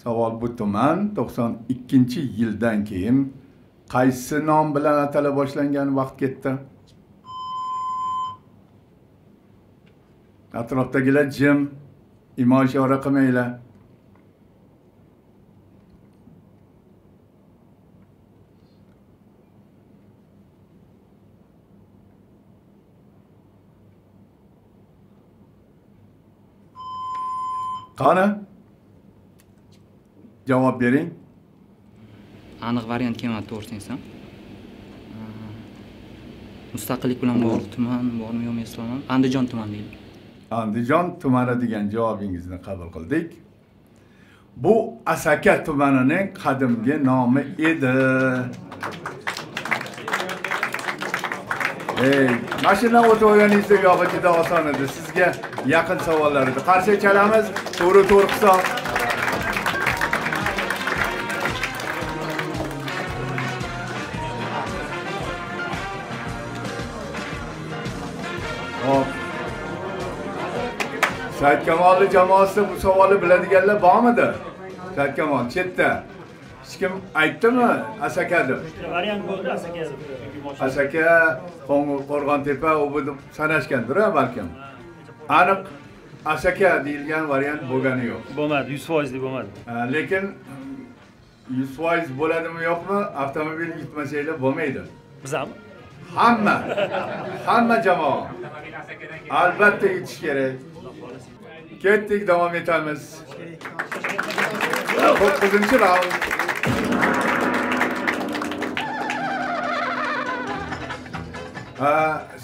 [SPEAKER 1] Savol, bu tuman 92-yildan keyin qaysi nom bilan atala boshlangan vaqt ketdi? Atrofdagilar jim, imo ishora qilmanglar. Qani? Javob bering.
[SPEAKER 3] Aniq variant kelmadi to'g'risini aytsam. Mustaqillik bilan bog'liq tuman bormi yo'qmi eslolmayman. Andijon tuman deydi.
[SPEAKER 1] Andijon tumani degan javobingizni qabul qildik. Bu Asaka tumanining qadimgi nomi edi. Mashina o'tib yog'i juda oson edi. Sizga yaqin savollar edi. Qarshi chalamiz. To'g'ri hisob. Hop. Saidkamolning jamoasi bu savolni biladiganlar bormidi? Saidkamol chetda. Hech kim aytdimi Asaka deb?
[SPEAKER 2] Variant bo'ldi Asaka deb.
[SPEAKER 1] Asaka, Qo'rg'ontepa u deb sanashgandir balkim. Aniq Asaka deyilgan variant bo'lgani yo'q.
[SPEAKER 2] Bo'lmadi, 100% deb bo'lmadi.
[SPEAKER 1] Lekin 100% bo'ladimi yo'qmi? Avtomobil yutmasanglar bo'lmaydi.
[SPEAKER 2] Biz ham
[SPEAKER 1] hamma jamoa albatta yutish kerak. Ketdik, davom etamiz. 9-raund.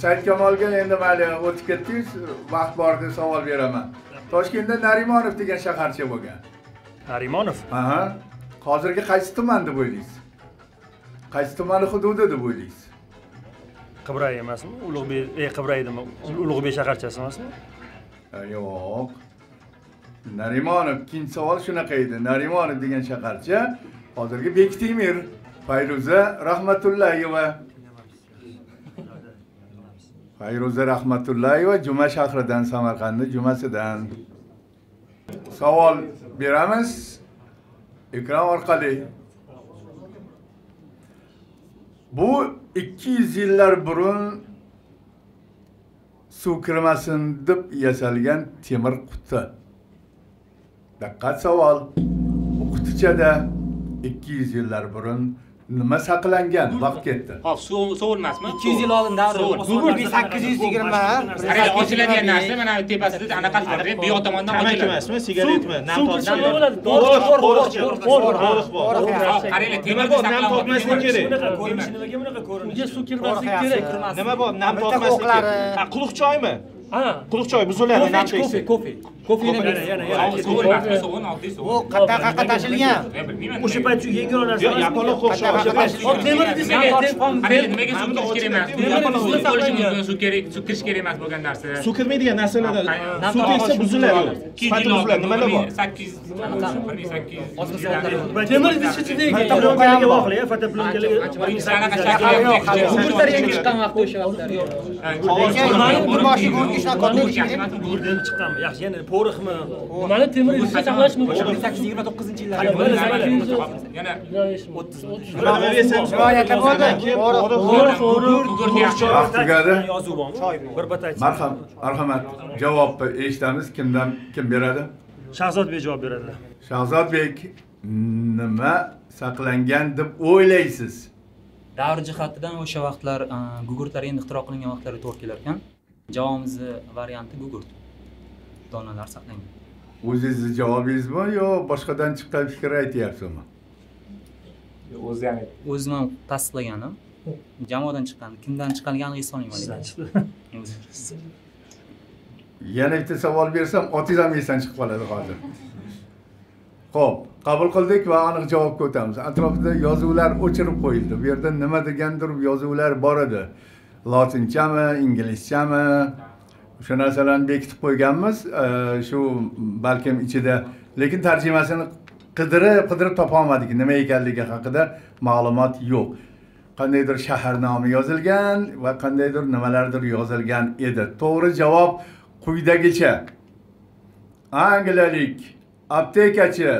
[SPEAKER 1] Saidkamolga endi mayli o'tib ketdingiz, vaqt borida savol beraman. Toshkentda Narimonov degan shaharcha bo'lgan.
[SPEAKER 2] Narimonov?
[SPEAKER 1] Aha. Hozirgi qaysi tuman deb o'ylaysiz? Qaysi tumani hududi deb o'ylaysiz?
[SPEAKER 2] Qibray emasmi? Ulug'bek, Qibraydimi? Ulug'bek shaharchasi emasmi?
[SPEAKER 1] Yo'q. Narimonov, ikkinchi savol shunaqa edi. Narimonov degan shaharcha hozirgi Bektemir, Fayruza Rahmatullayeva. Fayruza Rahmatullayeva Juma shahridan, Samarqandning Jumasidan. Savol beramiz. Ekran orqali. Bu 200 yillar burun suv kirmasin deb yasalgan temir quti. Diqqat savol. Bu qutichada 200 yillar burun nima saqlangan? Vaqt ketdi.
[SPEAKER 5] Hop, so'lmasmi?
[SPEAKER 3] 200 yil oldin davri.
[SPEAKER 4] Google 820.
[SPEAKER 5] Ochiladigan narsa mana tepasida anaqa bor, bu yoq tomondan ochiladi.
[SPEAKER 8] emasmi, sigaretmi? Nam
[SPEAKER 7] Nima bo'ladi?
[SPEAKER 5] Qaranglar, temirda
[SPEAKER 8] nam tortmaslik kerak.
[SPEAKER 2] Nimaga bunaqa ko'rinish?
[SPEAKER 7] Unga suv kirmasligi kerak.
[SPEAKER 8] Nima bor? Nam tortmaslik kerak. Quruq choymi?
[SPEAKER 7] Ha.
[SPEAKER 8] Quruq choy buziladi, nam tegsa.
[SPEAKER 3] Kofe
[SPEAKER 2] Yana.
[SPEAKER 4] Bu qayerga tashilgan?
[SPEAKER 2] O'sha payt shu yengil narsa.
[SPEAKER 8] Yo'q, yaponiya quruq choy.
[SPEAKER 7] Temir desak,
[SPEAKER 5] nimaga suv kirish kerak emas? Suv kirish kerak emas bo'lgan narsa.
[SPEAKER 8] Suv kirmaydigan narsalarda suv tegsa buziladi. Sifati buziladi. Nimalar bor?
[SPEAKER 5] 8
[SPEAKER 7] temir ichida
[SPEAKER 2] Plyonkalarga bog'liq, fotoplyonkalarga.
[SPEAKER 3] Gugurtlar yangi chiqqan vaqtda o'sha vaqtlar.
[SPEAKER 2] Gurdan chiqqanmi? Yaxshi, yana poroxmi?
[SPEAKER 7] mana temir idishda saqlash mumkin.
[SPEAKER 3] 1829-yillarda.
[SPEAKER 5] yana
[SPEAKER 7] 30.
[SPEAKER 4] Rivoyatlar bo'ldi.
[SPEAKER 1] Tugadi.
[SPEAKER 2] Yozuv bormi? Bir bat aytsin.
[SPEAKER 1] Marhamat. Javobni eshitamiz. Kim beradi?
[SPEAKER 2] Shahzodbek javob beradilar.
[SPEAKER 1] Shahzodbek, nima saqlangan deb o'ylaysiz?
[SPEAKER 3] Davr jihatidan o'sha vaqtlar gugurtlar endi ixtiro qilingan vaqtlarga to'g'ri kelar ekan. Javobimizni varianti gugurt. Donalar saqlangan.
[SPEAKER 1] O'zingizni javobingizmi yo boshqadan chiqqan fikr aytyapsizmi?
[SPEAKER 3] O'zim ham tasdiqlaganim. Jamoadan chiqqan, kimdan chiqqanligini eslolmayman.
[SPEAKER 2] Sizdan chiqdi.
[SPEAKER 1] Yana bitta savol bersam, otingiz ham esdan chiqib qoladi hozir. Xo'p, qabul qildik va aniq javobga o'tamiz. Atrofida yozuvlar o'chirib qo'yildi. Bu yerda nima degandir yozuvlar bor edi. Lotinchami, inglizchami? O'sha narsalarni bekitib qo'yganmiz. Shu balkim ichida, lekin tarjimasini qidirib topa olmadik. Nima ekanligi haqida ma'lumot yo'q. Qandaydir shahar nomi yozilgan va qandaydir nimalardir yozilgan edi. To'g'ri javob quyidagicha. Angliyalik aptekachi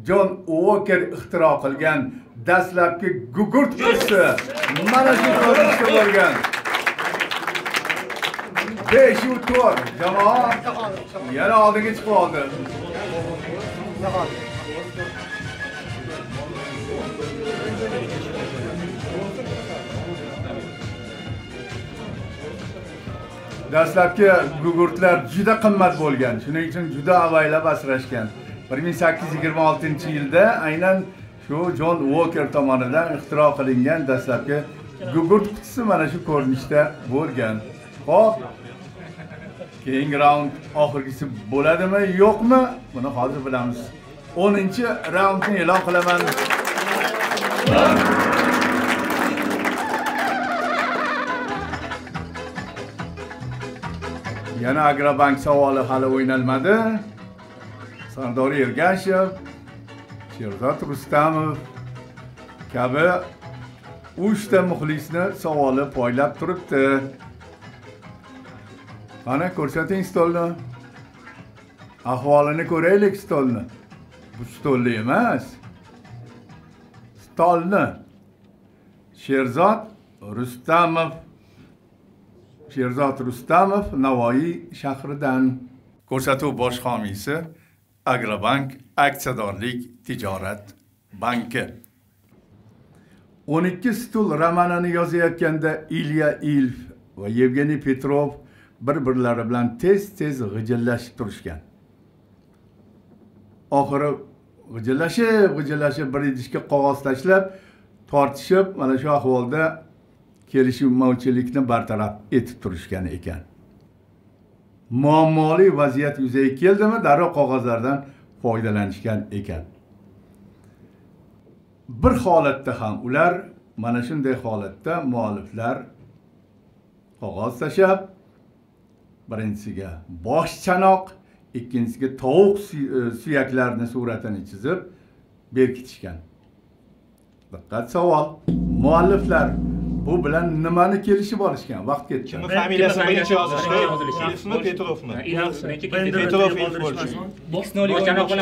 [SPEAKER 1] Jon Uoker ixtiro qilgan dastlabki gugurt qutisi mana shu ko'rinishda bo'lgan. 5-4 jamoa yana oldinga chiqib oldi. Dastlabki gugurtlar juda qimmat bo'lgan. Shuning uchun juda avaylab asrashgan. 1826-yilda aynan shu Jon Uoker tomonidan ixtiro qilingan dastlabki gugurt qutisi mana shu ko'rinishda bo'lgan. Xo'p, keyingi raund oxirgisi bo'ladimi, yo'qmi? Buni hozir bilamiz. 10-raundni e'lon qilaman. Yana Agrobank savoli hali o'ynalmadi. Sardor Ergashev, Sherzod Rustamov kabi 3 ta muxlisni savoli poylab turibdi. Ana ko'rsating stolni. Ahvolini ko'raylik stolni. Bu stolni emas. Stolni. Sherzod Rustamov Navoiy shahridan. Ko'rsatuv bosh homiysi Agrobank aksiyadorlik tijorat banki. 12 stul romanini yozayotganda Ilya Ilf va Yevgeniy Petrov bir-birlari bilan tez-tez g'ijillashib turishgan. Oxiri g'ijillashib bir idishga qog'oz tashlab, tortishib, mana shu ahvolda kelishmovchilikni bartaraf etib turishgan ekan. Muammoli vaziyat yuzaga keldimi, darrov qog'ozlardan foydalanishgan ekan. Bir holatda ham ular mana shunday holatda mualliflar qog'oz tashab, birinchisiga bosh chanoq, ikkinchisiga tovuq suyaklarini suratini chizib berkitishgan. Diqqat savol. Mualliflar bu bilan nimani kelishib olishgan? Vaqt ketdi.
[SPEAKER 8] Kimni familiyasini birinchi yozishdi? Ilfmi, Petrovmi? Petrov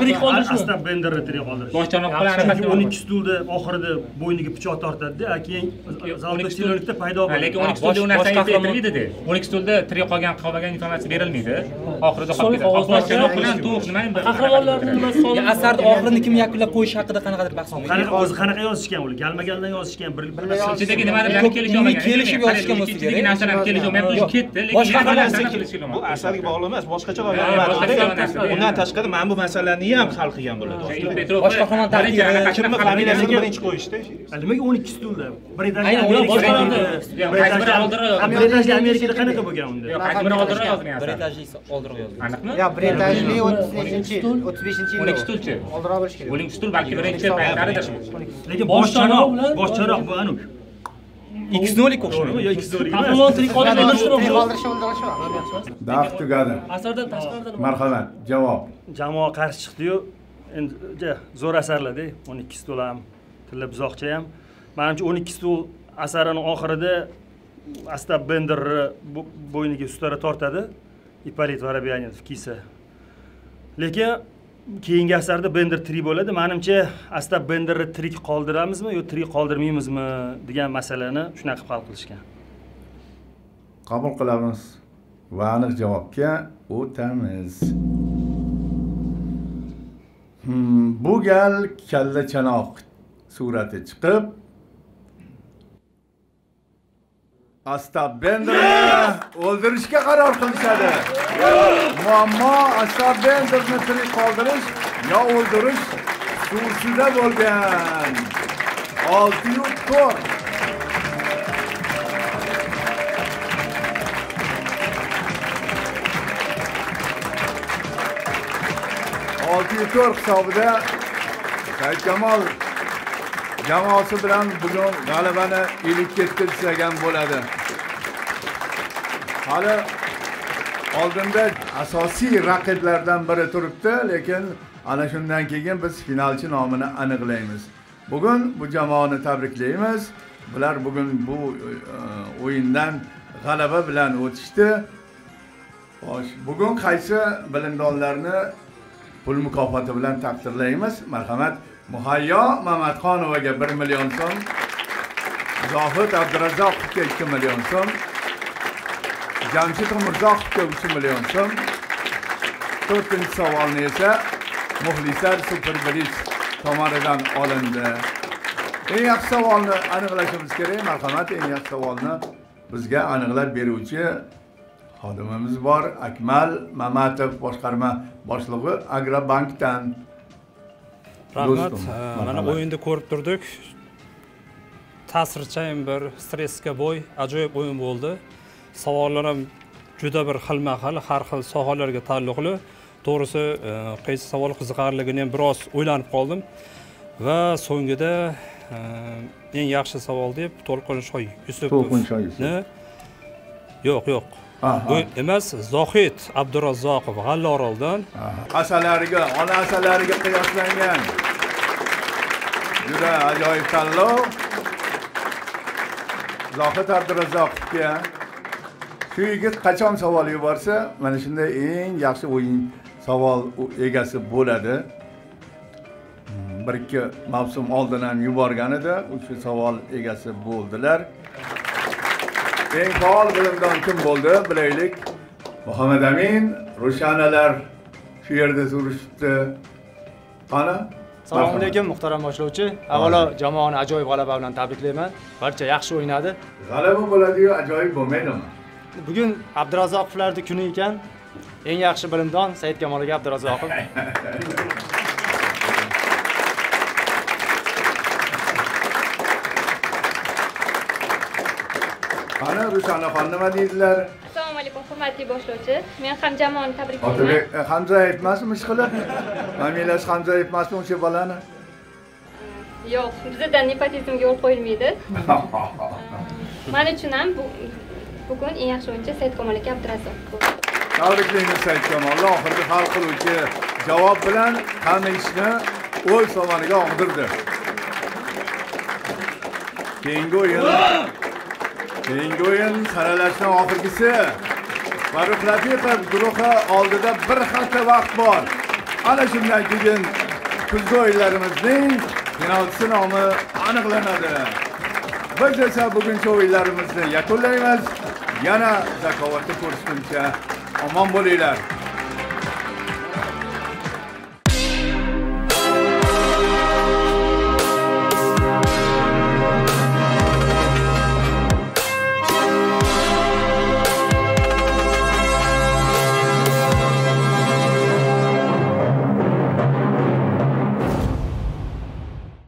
[SPEAKER 2] tirik qoldirishmi? Benderni tirik qoldirish.
[SPEAKER 5] Bosh chanoq bilan
[SPEAKER 2] 12 stulda oxirida bo'yniga pichoq tortadi-da, keyin zalda chilonlikda paydo bo'ladi.
[SPEAKER 5] Lekin 12 stulda u narsa aytilmaydi-da. 12 stulda tirik qolgan informatsiya berilmaydi. Oxirida qolib ketadi. Bosh chanoq bilan to'q nima endi?
[SPEAKER 7] Qahramonlarning nimasi soni?
[SPEAKER 3] Asarni oxirini kim yakunlab qo'yish haqida qanaqadir bahs bo'lgan.
[SPEAKER 2] Qanaqa yozishgan ular? Galma-galdan yozishgan, bir
[SPEAKER 5] ichidagi nimadir kelishib
[SPEAKER 3] yozishgan bo'lsa kerak.
[SPEAKER 5] Narsalar kelishib ketdi, lekin
[SPEAKER 8] bu asarga bog'liq emas, boshqacha qolgan. Undan tashqari mana bu masalalarni ham hal qilgan bo'ladi.
[SPEAKER 3] Boshqa qahramon tarkibi
[SPEAKER 8] kimni familiyasini birinchi qo'yishdi?
[SPEAKER 2] Nimaga 12 stulda?
[SPEAKER 7] Aynan ular boshqalarda.
[SPEAKER 2] Britaniyada Amerikada qanaqa bo'lgan unda?
[SPEAKER 5] Qaysi biri oldinroq yozgan
[SPEAKER 3] bir etajli oldinroq yozgan.
[SPEAKER 5] Aniqmi?
[SPEAKER 4] Yo'q, bir etajli 35-yil.
[SPEAKER 5] 12 stulchi.
[SPEAKER 4] Oldinroq bo'lish kerak.
[SPEAKER 5] 12 stul balki birinchi paytlaridir.
[SPEAKER 2] Lekin bosh chanoq bu anu.
[SPEAKER 3] X0 o'xshaydi.
[SPEAKER 2] Yo, X0 emas.
[SPEAKER 7] Qahramon tirik qoldirishmi?
[SPEAKER 1] Daxt tugadi.
[SPEAKER 7] Asardan tashqarida
[SPEAKER 1] Marhamat, javob.
[SPEAKER 2] Jamoa qarshi chiqdi-yu, endi zo'r asarlarda 12 stul ham, tilla buzoqcha ham. Menimcha 12 stul asarining oxirida Astap Bender bo'yniga ustara tortadi. Ipolit Vorobyanov kiysa. Lekin keyingi asarda Bender tirik bo'ladi. Menimcha Astap Benderni tirik qoldiramizmi yo tirik qoldirmaymizmi degan masalani shunaqa hal qilishgan.
[SPEAKER 1] Qabul qilamiz va aniq javobga o'tamiz. Bu gal kalla chanoq surati chiqib, Astap Benderni o'ldirishga qaror qilishadi. Muammo Astap Benderni tirik qoldirish yo o'ldirish xususida bo'lgan. 6-4. Hisobida Said Kamol jamoasi bilan bugun g'alabani ellikka yetkazgan bo'ladi. Hali oldinda asosiy raqiblardan biri turibdi, lekin ana shundan keyin biz finalchi nomini aniqlaymiz. Bugun bu jamoani tabriklaymiz. Bular bugun bu o'yindan g'alaba bilan o'tishdi. Xo'sh, bugun qaysi bilimdonlarni pul mukofoti bilan taqdirlaymiz? Marhamat, Muhayyo Mamatxonovaga 1 million so'm, Zohid Abdurazoqovga 2 million so'm, Jamshid Umurzoqovga 3 million so'm. 4-chi savolni esa muxlislar Super Bridge tomonidan olindi. Eng yaxshi savolni aniqlashimiz kerak. Marhamat, eng yaxshi savolni bizga aniqlab beruvchi xodimimiz bor, Akmal Mamatov boshqarma boshlig'i Agrobankdan.
[SPEAKER 6] Rahmat.
[SPEAKER 1] Do'stim,
[SPEAKER 6] Mana
[SPEAKER 1] marhamat.
[SPEAKER 6] o'yinni ko'rib turdik. Ta'sirchan bir stressga boy, ajoyib o'yin bo'ldi. Savollar ham juda bir xilma-xil, har xil sohalarga taalluqli. To'g'risi, qaysi savol qiziqarligini ham biroz o'ylanib qoldim. Va so'ngida eng yaxshi savol deb To'lqinshoy Yusupovni yo'q. Bu emas, Zohid Abdurazzoqov G'allaoroldan.
[SPEAKER 1] Asalariga, ona asalariga qiyoslangan. Juda ajoyib tanlov. Zohid Abdurazzoqovga shu yigit qachon savol yuborsa, mana shunday eng yaxshi o'yin savol egasi bo'ladi. Bir ikki mavsum oldin ham yuborgan edi, o'sha savol egasi bo'ldilar. Eng faol bilimdon kim bo'ldi? Bilaylik. Muhammad Amin, Rushanalar shu yerda turishibdi. Qani?
[SPEAKER 9] Assalomu alaykum muhtaram boshlovchi. Avvalo jamoani ajoyib g'alaba bilan tabriklayman. Barcha yaxshi o'ynadi.
[SPEAKER 1] G'alaba bo'ladi-yu, ajoyib bo'lmaydimi?
[SPEAKER 9] Bugun Abdurazzoqovlarning kuni ekan. Eng yaxshi bilimdon Said Kamol aka Abdurazzoqov.
[SPEAKER 1] Qani Rushanaxon nima deydilar?
[SPEAKER 10] Assalomu alaykum hurmatli boshlovchi. Men ham jamoani tabriklayman.
[SPEAKER 1] Otabek Hamza aytmasmi ishqilib? Familiyasi Hamza aytmasmi o'sha bolani?
[SPEAKER 10] Yo'q, bizda nepotizmga yo'l qo'yilmaydi. Men uchun ham bugun eng yaxshi o'yinchi Said Kamol aka Abdurazzoqov.
[SPEAKER 1] Tabriklaymiz Said Kamol. Oxirgi hal qiluvchi javob bilan hamma ishni o'z tomoniga og'dirdi. Keyingi o'yin saralashning oxirgisi. Farruh Rafiqov guruhi oldida bir hafta vaqt bor. Ana shundan keyin kuzgi o'yinlarimizning finalchisi nomi aniqlanadi. Biz esa bugungi o'yinlarimizni yakunlaymiz. Yana Zakovatda ko'rishguncha omon bo'linglar.